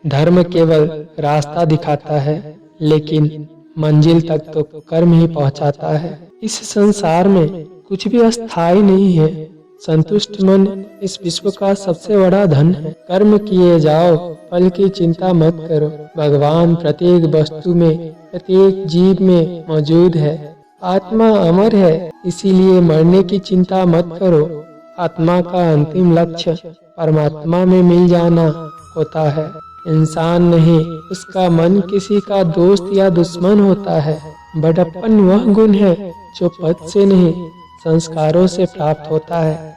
धर्म केवल रास्ता दिखाता है, लेकिन मंजिल तक तो कर्म ही पहुंचाता है। इस संसार में कुछ भी अस्थायी नहीं है। संतुष्ट मन इस विश्व का सबसे बड़ा धन है। कर्म किए जाओ, फल की चिंता मत करो। भगवान प्रत्येक वस्तु में, प्रत्येक जीव में मौजूद है। आत्मा अमर है, इसीलिए मरने की चिंता मत करो। आत्मा का अंतिम लक्ष्य परमात्मा में मिल जाना होता है। इंसान नहीं, उसका मन किसी का दोस्त या दुश्मन होता है। बड़प्पन वह गुण है जो पद से नहीं, संस्कारों से प्राप्त होता है।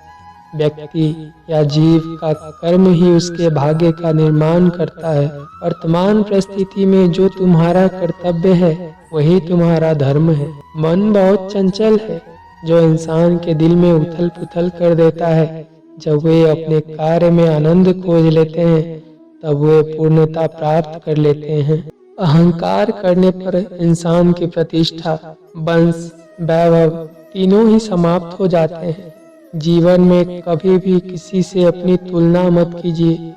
व्यक्ति या जीव का कर्म ही उसके भाग्य का निर्माण करता है। वर्तमान परिस्थिति में जो तुम्हारा कर्तव्य है, वही तुम्हारा धर्म है। मन बहुत चंचल है, जो इंसान के दिल में उथल पुथल कर देता है। जब वे अपने कार्य में आनंद खोज लेते हैं, तब वे पूर्णता प्राप्त कर लेते हैं। अहंकार करने पर इंसान की प्रतिष्ठा, वंश, वैभव तीनों ही समाप्त हो जाते हैं। जीवन में कभी भी किसी से अपनी तुलना मत कीजिए।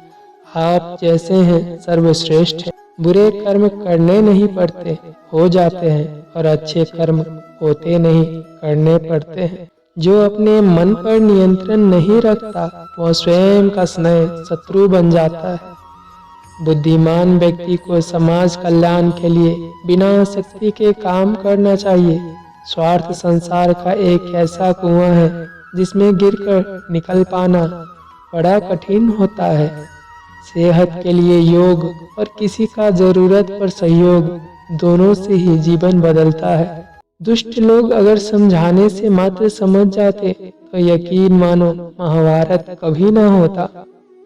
आप जैसे हैं सर्वश्रेष्ठ हैं। बुरे कर्म करने नहीं पड़ते, हो जाते हैं, और अच्छे कर्म होते नहीं, करने पड़ते हैं। जो अपने मन पर नियंत्रण नहीं रखता, वह स्वयं का शत्रु बन जाता है। बुद्धिमान व्यक्ति को समाज कल्याण के लिए बिना शक्ति के काम करना चाहिए। स्वार्थ संसार का एक ऐसा कुआं है जिसमें गिरकर निकल पाना बड़ा कठिन होता है। सेहत के लिए योग और किसी का जरूरत पर सहयोग, दोनों से ही जीवन बदलता है। दुष्ट लोग अगर समझाने से मात्र समझ जाते, तो यकीन मानो महाभारत कभी न होता।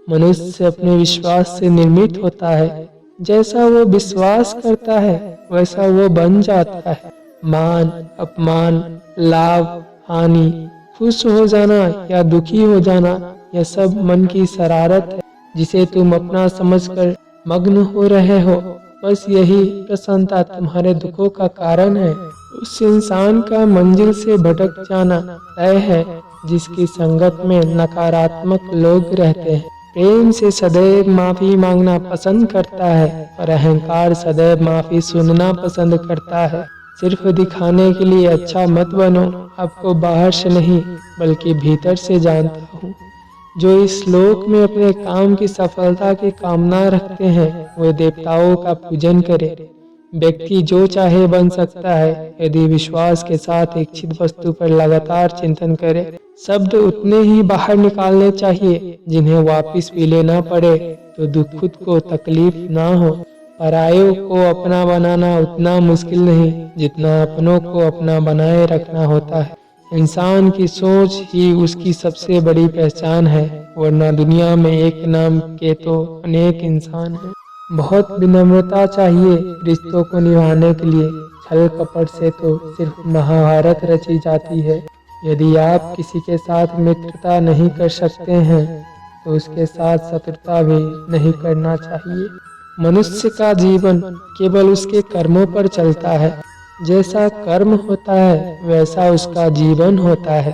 मनुष्य अपने विश्वास से निर्मित होता है। जैसा वो विश्वास करता है, वैसा वो बन जाता है। मान, अपमान, लाभ, हानि, खुश हो जाना या दुखी हो जाना, यह सब मन की शरारत है, जिसे तुम अपना समझकर मग्न हो रहे हो। बस यही प्रसन्नता तुम्हारे दुखों का कारण है। उस इंसान का मंजिल से भटक जाना तय है जिसकी संगत में नकारात्मक लोग रहते हैं। प्रेम से सदैव माफी मांगना पसंद करता है, और अहंकार सदैव माफी सुनना पसंद करता है। सिर्फ दिखाने के लिए अच्छा मत बनो। आपको बाहर से नहीं, बल्कि भीतर से जानता हूँ। जो इस लोक में अपने काम की सफलता की कामना रखते हैं, वे देवताओं का पूजन करें। व्यक्ति जो चाहे बन सकता है, यदि विश्वास के साथ इच्छित वस्तु पर लगातार चिंतन करे। शब्द उतने ही बाहर निकालने चाहिए जिन्हें वापस भी लेना पड़े तो दुख खुद को तकलीफ ना हो। परायों को अपना बनाना उतना मुश्किल नहीं जितना अपनों को अपना बनाए रखना होता है। इंसान की सोच ही उसकी सबसे बड़ी पहचान है, वरना दुनिया में एक नाम के तो अनेक इंसान हैं। बहुत विनम्रता चाहिए रिश्तों को निभाने के लिए। छल कपट से तो सिर्फ महाभारत रची जाती है। यदि आप किसी के साथ मित्रता नहीं कर सकते हैं, तो उसके साथ शत्रुता भी नहीं करना चाहिए। मनुष्य का जीवन केवल उसके कर्मों पर चलता है। जैसा कर्म होता है, वैसा उसका जीवन होता है।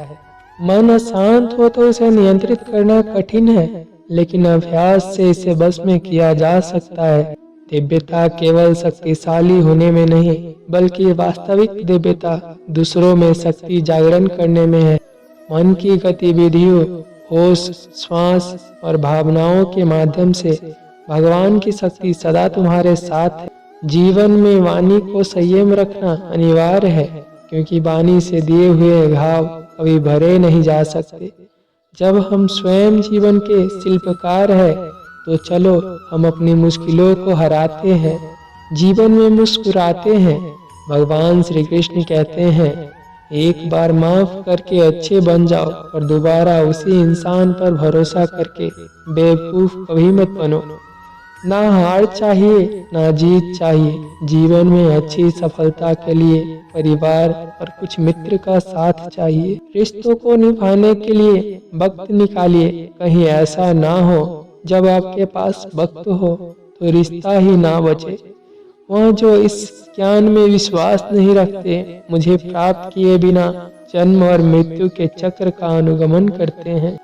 मन अशांत हो तो उसे नियंत्रित करना कठिन है, लेकिन अभ्यास से इसे बस में किया जा सकता है। दिव्यता केवल शक्तिशाली होने में नहीं, बल्कि वास्तविक दिव्यता दूसरों में शक्ति जागरण करने में है। मन की गतिविधियों, होश, श्वास और भावनाओं के माध्यम से भगवान की शक्ति सदा तुम्हारे साथ है। जीवन में वाणी को संयम रखना अनिवार्य है, क्योंकि वाणी से दिए हुए घाव कभी भरे नहीं जा सकते। जब हम स्वयं जीवन के शिल्पकार हैं, तो चलो हम अपनी मुश्किलों को हराते हैं, जीवन में मुस्कुराते हैं। भगवान श्री कृष्ण कहते हैं, एक बार माफ करके अच्छे बन जाओ, और दोबारा उसी इंसान पर भरोसा करके बेवकूफ कभी मत बनो। ना हार चाहिए, ना जीत चाहिए। जीवन में अच्छी सफलता के लिए परिवार और कुछ मित्र का साथ चाहिए। रिश्तों को निभाने के लिए वक्त निकालिए। कहीं ऐसा ना हो जब आपके पास वक्त हो तो रिश्ता ही ना बचे। वह जो इस ज्ञान में विश्वास नहीं रखते, मुझे प्राप्त किए बिना जन्म और मृत्यु के चक्र का अनुगमन करते हैं।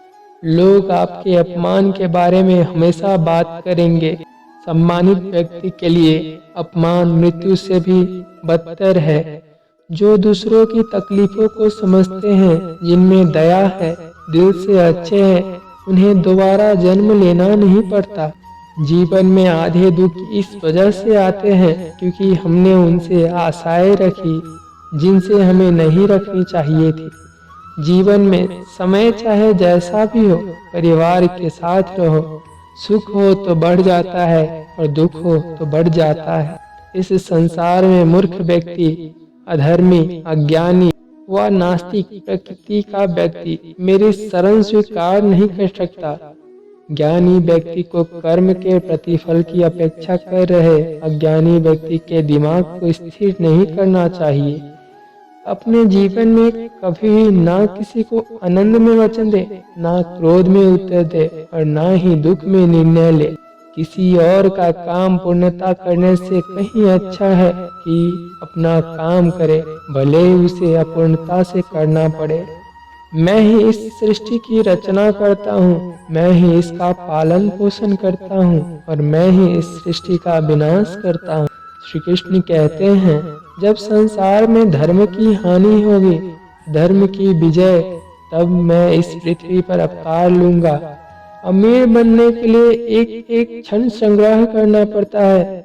लोग आपके अपमान के बारे में हमेशा बात करेंगे। सम्मानित व्यक्ति के लिए अपमान मृत्यु से भी बदतर है। जो दूसरों की तकलीफों को समझते हैं, जिनमें दया है, दिल से अच्छे हैं, उन्हें दोबारा जन्म लेना नहीं पड़ता। जीवन में आधे दुख इस वजह से आते हैं क्योंकि हमने उनसे आशाएं रखी जिनसे हमें नहीं रखनी चाहिए थी। जीवन में समय चाहे जैसा भी हो, परिवार के साथ रहो। सुख हो तो बढ़ जाता है और दुख हो तो बढ़ जाता है। इस संसार में मूर्ख व्यक्ति, अधर्मी, अज्ञानी व नास्तिक प्रकृति का व्यक्ति मेरी शरण स्वीकार नहीं कर सकता। ज्ञानी व्यक्ति को कर्म के प्रतिफल की अपेक्षा कर रहे अज्ञानी व्यक्ति के दिमाग को स्थिर नहीं करना चाहिए। अपने जीवन में कभी भी ना किसी को आनंद में वचन दे, ना क्रोध में उत्तर दे और ना ही दुख में निर्णय ले। किसी और का काम पूर्णता करने से कहीं अच्छा है कि अपना काम करे, भले ही उसे अपूर्णता से करना पड़े। मैं ही इस सृष्टि की रचना करता हूँ, मैं ही इसका पालन पोषण करता हूँ और मैं ही इस सृष्टि का विनाश करता हूँ। श्री कृष्ण कहते हैं, जब संसार में धर्म की हानि होगी, धर्म की विजय, तब मैं इस पृथ्वी पर अवतार लूंगा। अमीर बनने के लिए एक एक क्षण संग्रह करना पड़ता है,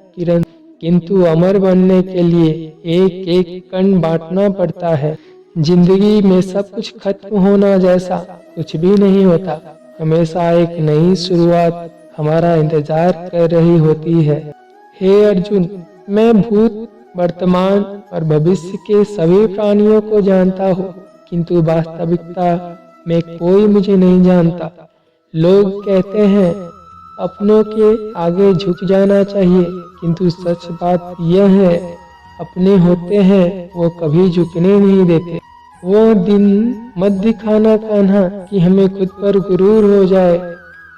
किंतु अमर बनने के लिए एक एक कण बांटना पड़ता है। जिंदगी में सब कुछ खत्म होना जैसा कुछ भी नहीं होता। हमेशा एक नई शुरुआत हमारा इंतजार कर रही होती है। हे अर्जुन, मैं भूत, वर्तमान और भविष्य के सभी प्राणियों को जानता हूँ, किंतु वास्तविकता में कोई मुझे नहीं जानता। लोग कहते हैं अपनों के आगे झुक जाना चाहिए, किंतु सच बात यह है, अपने होते हैं वो कभी झुकने नहीं देते। वो दिन मत दिखाना कान्हा कि हमें खुद पर गुरूर हो जाए।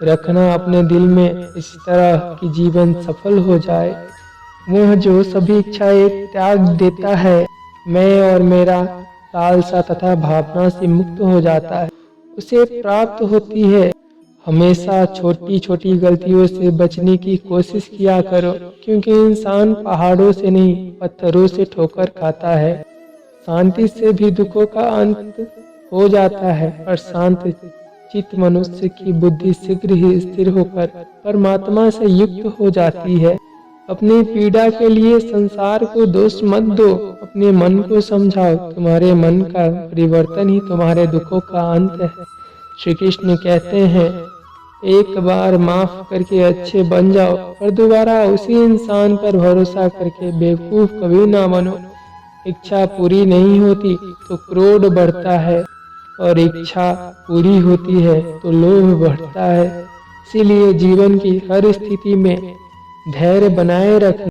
रखना अपने दिल में इस तरह कि जीवन सफल हो जाए। वह जो सभी इच्छाएं त्याग देता है, मैं और मेरा लालसा तथा भावना से मुक्त हो जाता है, उसे प्राप्त होती है। हमेशा छोटी छोटी गलतियों से बचने की कोशिश किया करो, क्योंकि इंसान पहाड़ों से नहीं पत्थरों से ठोकर खाता है। शांति से भी दुखों का अंत हो जाता है और शांत चित्त मनुष्य की बुद्धि शीघ्र ही स्थिर होकर परमात्मा से युक्त हो जाती है। अपनी पीड़ा के लिए संसार को दोष मत दो, अपने मन को समझाओ। तुम्हारे मन का परिवर्तन ही तुम्हारे दुखों का अंत है। श्री कृष्ण कहते हैं, एक बार माफ करके अच्छे बन जाओ और दोबारा उसी इंसान पर भरोसा करके बेवकूफ कभी ना बनो। इच्छा पूरी नहीं होती तो क्रोध बढ़ता है और इच्छा पूरी होती है तो लोभ बढ़ता है। इसीलिए जीवन की हर स्थिति में धैर्य बनाए रखना